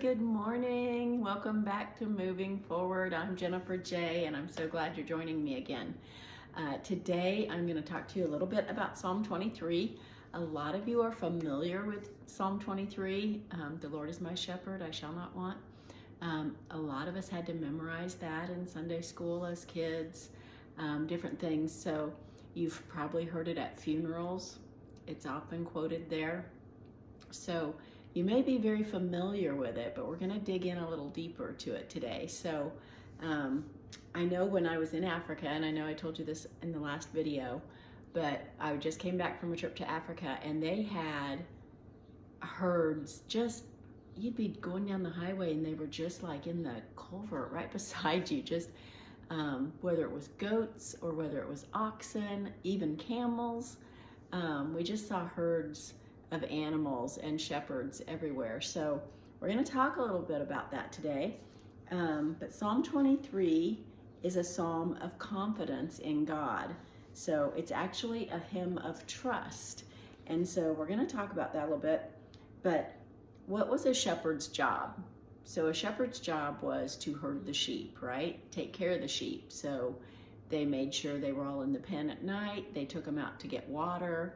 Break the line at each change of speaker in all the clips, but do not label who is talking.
good morning. Welcome back to Moving Forward. I'm Jennifer J, and I'm so glad you're joining me again. Today, I'm going to talk to you a little bit about Psalm 23. A lot of you are familiar with Psalm 23. The Lord is my shepherd, I shall not want. A lot of us had to memorize that in Sunday school as kids, different things. So you've probably heard it at funerals. It's often quoted there. So you may be very familiar with it, but we're going to dig in a little deeper to it today. So I know when I was in Africa, and I know I told you this in the last video, but I just came back from a trip to Africa, and they had herds. Just, you'd be going down the highway and they were just like in the culvert right beside you, just whether it was goats or whether it was oxen, even camels. We just saw herds of animals and shepherds everywhere. So we're going to talk a little bit about that today. But Psalm 23 is a psalm of confidence in God. So it's actually a hymn of trust. And so we're going to talk about that a little bit. But what was a shepherd's job? So a shepherd's job was to herd the sheep, right? Take care of the sheep. So they made sure they were all in the pen at night. They took them out to get water.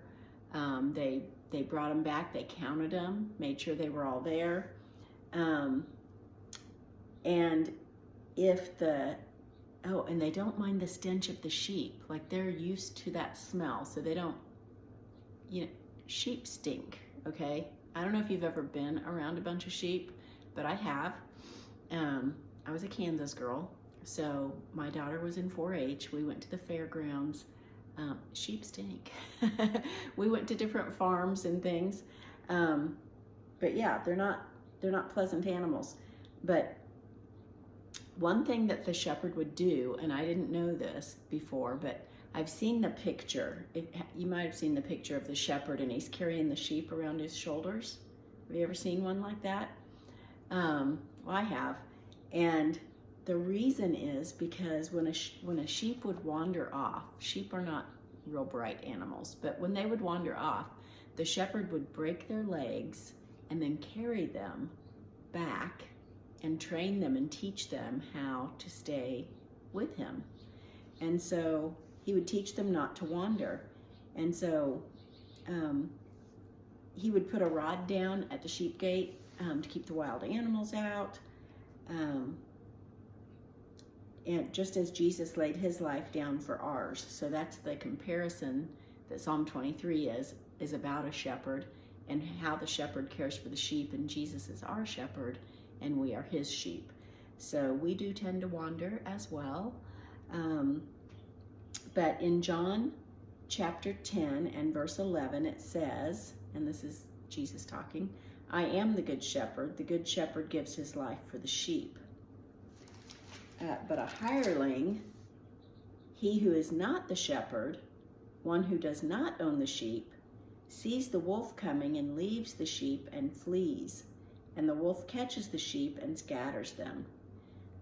They brought them back, they counted them, made sure they were all there. And they don't mind the stench of the sheep. Like, they're used to that smell, so they don't, sheep stink, okay? I don't know if you've ever been around a bunch of sheep, but I have. I was a Kansas girl, so my daughter was in 4-H. We went to the fairgrounds. Sheep stink. We went to different farms and things, but yeah, they're not pleasant animals. But one thing that the shepherd would do, and I didn't know this before, but I've seen the picture. You might have seen the picture of the shepherd, and he's carrying the sheep around his shoulders. Have you ever seen one like that? Well, I have, and the reason is because when a sheep would wander off, sheep are not real bright animals, but when they would wander off, the shepherd would break their legs and then carry them back and train them and teach them how to stay with him. And so he would teach them not to wander. And so he would put a rod down at the sheep gate to keep the wild animals out. And just as Jesus laid his life down for ours. So that's the comparison that Psalm 23 is about a shepherd and how the shepherd cares for the sheep, and Jesus is our shepherd and we are his sheep. So we do tend to wander as well. But in John chapter 10 and verse 11, it says, and this is Jesus talking, "I am the good shepherd. The good shepherd gives his life for the sheep. But a hireling, he who is not the shepherd, one who does not own the sheep, sees the wolf coming and leaves the sheep and flees, and the wolf catches the sheep and scatters them.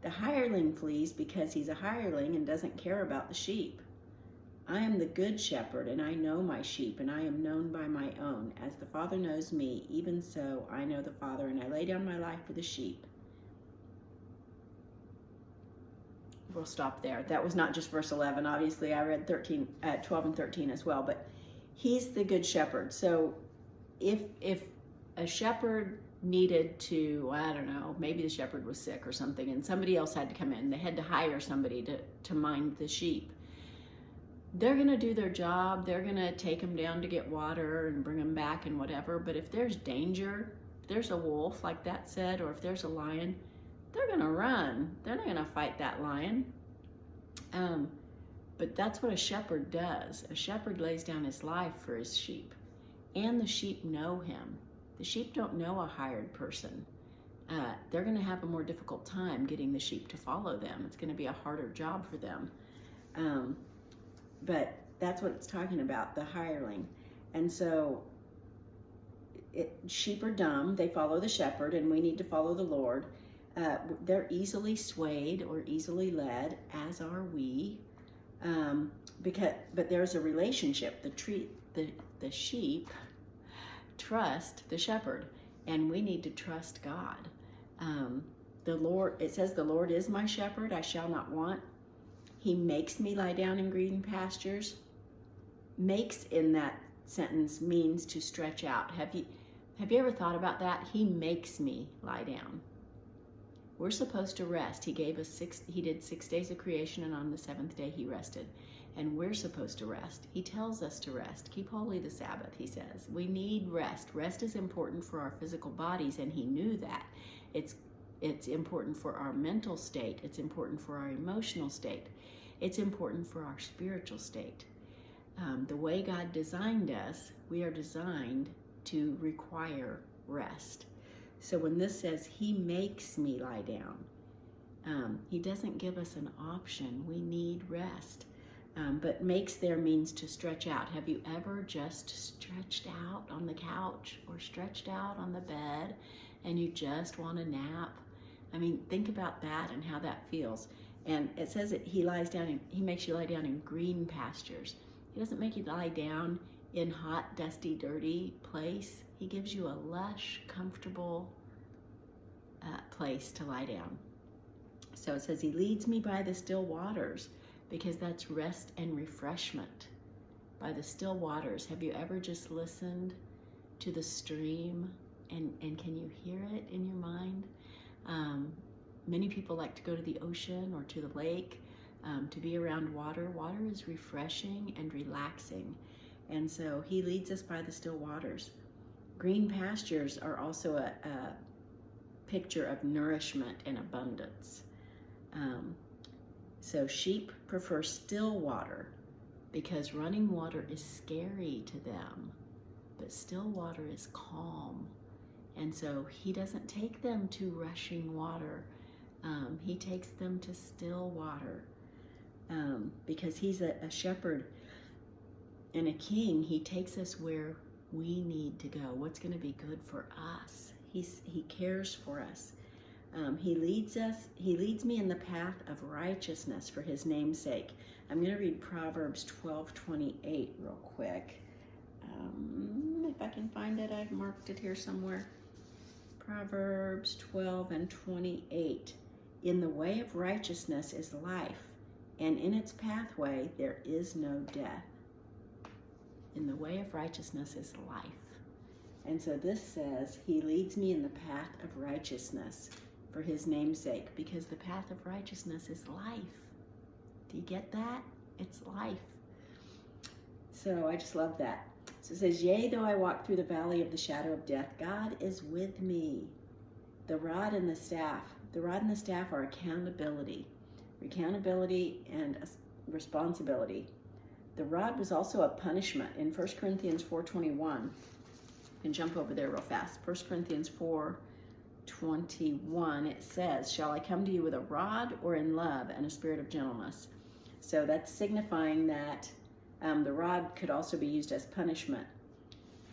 The hireling flees because he's a hireling and doesn't care about the sheep. I am the good shepherd, and I know my sheep, and I am known by my own. As the Father knows me, even so I know the Father, and I lay down my life for the sheep." We'll stop there. That was not just verse 11. Obviously, I read 12 and 13 as well, but he's the good shepherd. So if a shepherd needed to, I don't know, maybe the shepherd was sick or something, and somebody else had to come in, they had to hire somebody to mind the sheep. They're going to do their job. They're going to take them down to get water and bring them back and whatever. But if there's danger, if there's a wolf, like that said, or if there's a lion, they're going to run. They're not going to fight that lion. But that's what a shepherd does. A shepherd lays down his life for his sheep, and the sheep know him. The sheep don't know a hired person. They're going to have a more difficult time getting the sheep to follow them. It's going to be a harder job for them. But that's what it's talking about, the hireling. And so sheep are dumb. They follow the shepherd, and we need to follow the Lord. They're easily swayed or easily led, as are we. But there's a relationship. The sheep trust the shepherd, and we need to trust God. The Lord, it says, the Lord is my shepherd, I shall not want. He makes me lie down in green pastures. Makes in that sentence means to stretch out. Have you ever thought about that? He makes me lie down. We're supposed to rest. He did 6 days of creation, and on the seventh day he rested. And we're supposed to rest. He tells us to rest. Keep holy the Sabbath, he says. We need rest. Rest is important for our physical bodies, and he knew that. It's important for our mental state. It's important for our emotional state. It's important for our spiritual state. The way God designed us, we are designed to require rest. So when this says, he makes me lie down, he doesn't give us an option. We need rest. But makes there means to stretch out. Have you ever just stretched out on the couch or stretched out on the bed and you just want a nap? I mean, think about that and how that feels. And it says that he makes you lie down in green pastures. He doesn't make you lie down in hot, dusty, dirty place. He gives you a lush, comfortable place to lie down. So it says he leads me by the still waters, because that's rest and refreshment. By the still waters. Have you ever just listened to the stream and can you hear it in your mind? Many people like to go to the ocean or to the lake to be around water. Water is refreshing and relaxing. And so he leads us by the still waters. Green pastures are also a picture of nourishment and abundance. So sheep prefer still water because running water is scary to them, but still water is calm. And so he doesn't take them to rushing water. He takes them to still water because he's a shepherd and a king. He takes us where we need to go, what's going to be good for us. He cares for us. He leads me in the path of righteousness for his name's sake. I'm going to read Proverbs 12:28 real quick. If I can find it, I've marked it here somewhere. Proverbs 12:28. In the way of righteousness is life, and in its pathway there is no death. In the way of righteousness is life. And so this says, he leads me in the path of righteousness for his name's sake, because the path of righteousness is life. Do you get that? It's life. So I just love that. So it says, yea, though I walk through the valley of the shadow of death, God is with me. The rod and the staff. The rod and the staff are accountability and responsibility. The rod was also a punishment. In 1 Corinthians 4:21, and jump over there real fast. 1 Corinthians 4:21, it says, shall I come to you with a rod or in love and a spirit of gentleness? So that's signifying that the rod could also be used as punishment.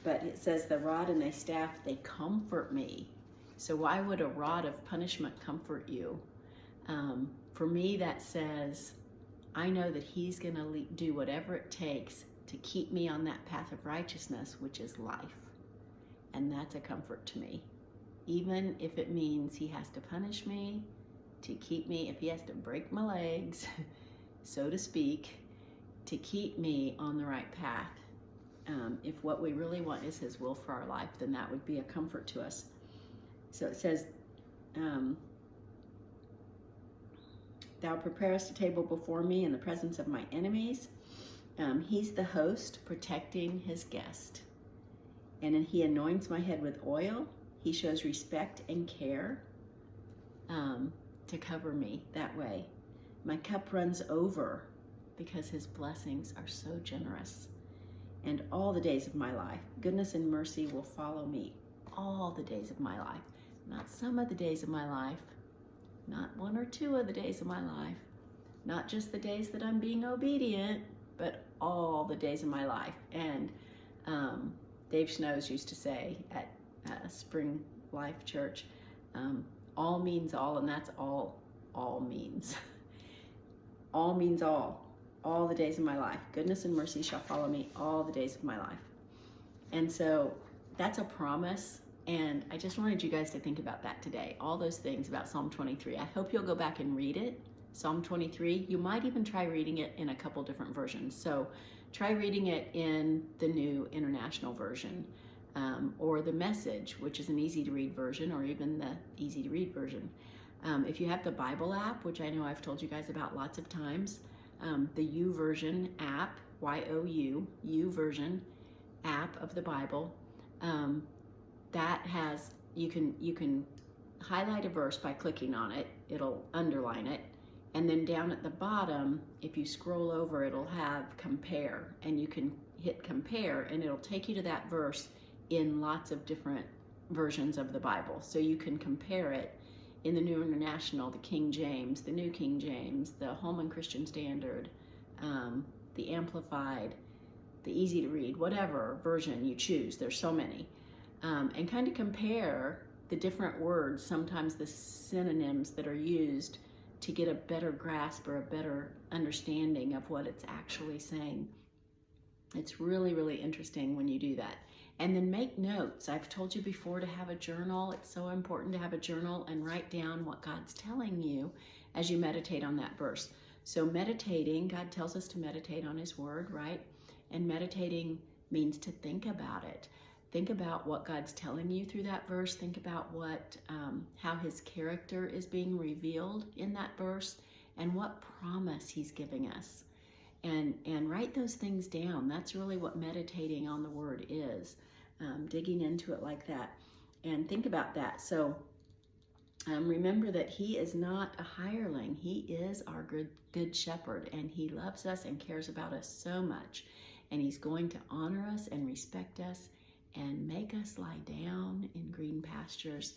But it says the rod and the staff, they comfort me. So why would a rod of punishment comfort you? For me, that says, I know that he's going to do whatever it takes to keep me on that path of righteousness, which is life. And that's a comfort to me. Even if it means he has to punish me to keep me, if he has to break my legs, so to speak, to keep me on the right path. If what we really want is his will for our life, then that would be a comfort to us. So it says, thou preparest a table before me in the presence of my enemies. He's the host protecting his guest. And then he anoints my head with oil. He shows respect and care to cover me that way. My cup runs over because his blessings are so generous. And all the days of my life, goodness and mercy will follow me all the days of my life. Not some of the days of my life, not one or two of the days of my life, not just the days that I'm being obedient, but all the days of my life. And Dave Schnoes used to say at Spring Life Church, all means all, and that's all means. All means all the days of my life. Goodness and mercy shall follow me all the days of my life. And so that's a promise And I just wanted you guys to think about that today, all those things about Psalm 23. I hope you'll go back and read it. Psalm 23, you might even try reading it in a couple different versions. So try reading it in the New International Version, or the Message, which is an easy to read version, or even the easy to read version. If you have the Bible app, which I know I've told you guys about lots of times, the YouVersion app, Y-O-U, YouVersion app of the Bible, that has, you can highlight a verse by clicking on it. It'll underline it. And then down at the bottom, if you scroll over, it'll have compare, and you can hit compare, and it'll take you to that verse in lots of different versions of the Bible. So you can compare it in the New International, the King James, the New King James, the Holman Christian Standard, the Amplified, the Easy to Read, whatever version you choose. There's so many. And kind of compare the different words, sometimes the synonyms that are used, to get a better grasp or a better understanding of what it's actually saying. It's really, really interesting when you do that. And then make notes. I've told you before to have a journal. It's so important to have a journal and write down what God's telling you as you meditate on that verse. So meditating, God tells us to meditate on His Word, right? And meditating means to think about it. Think about what God's telling you through that verse. Think about what, how His character is being revealed in that verse, and what promise He's giving us. And write those things down. That's really what meditating on the Word is, digging into it like that. And think about that. So remember that He is not a hireling. He is our good shepherd, and He loves us and cares about us so much. And He's going to honor us and respect us and make us lie down in green pastures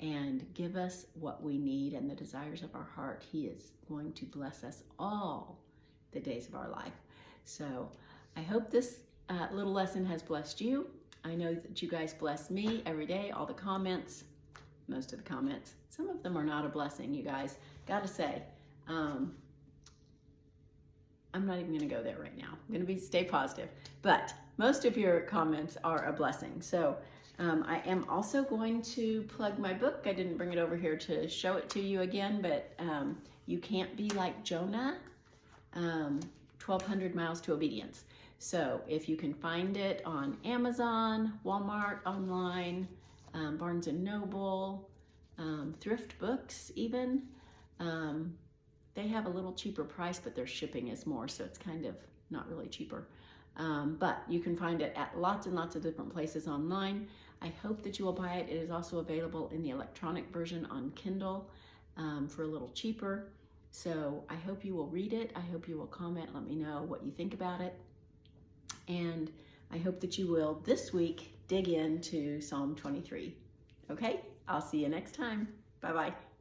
and give us what we need and the desires of our heart. He is going to bless us all the days of our life. So I hope this little lesson has blessed you. I know that you guys bless me every day, all the comments, most of the comments. Some of them are not a blessing, you guys. Gotta say, I'm not even gonna go there right now. I'm gonna stay positive. But most of your comments are a blessing. So I am also going to plug my book. I didn't bring it over here to show it to you again, but You Can't Be Like Jonah, 1,200 Miles to Obedience. So if you can find it on Amazon, Walmart, online, Barnes & Noble, thrift books even, they have a little cheaper price, but their shipping is more, so it's kind of not really cheaper. But you can find it at lots and lots of different places online. I hope that you will buy it. It is also available in the electronic version on Kindle for a little cheaper. So I hope you will read it. I hope you will comment, let me know what you think about it. And I hope that you will this week dig into Psalm 23. Okay, I'll see you next time. Bye-bye.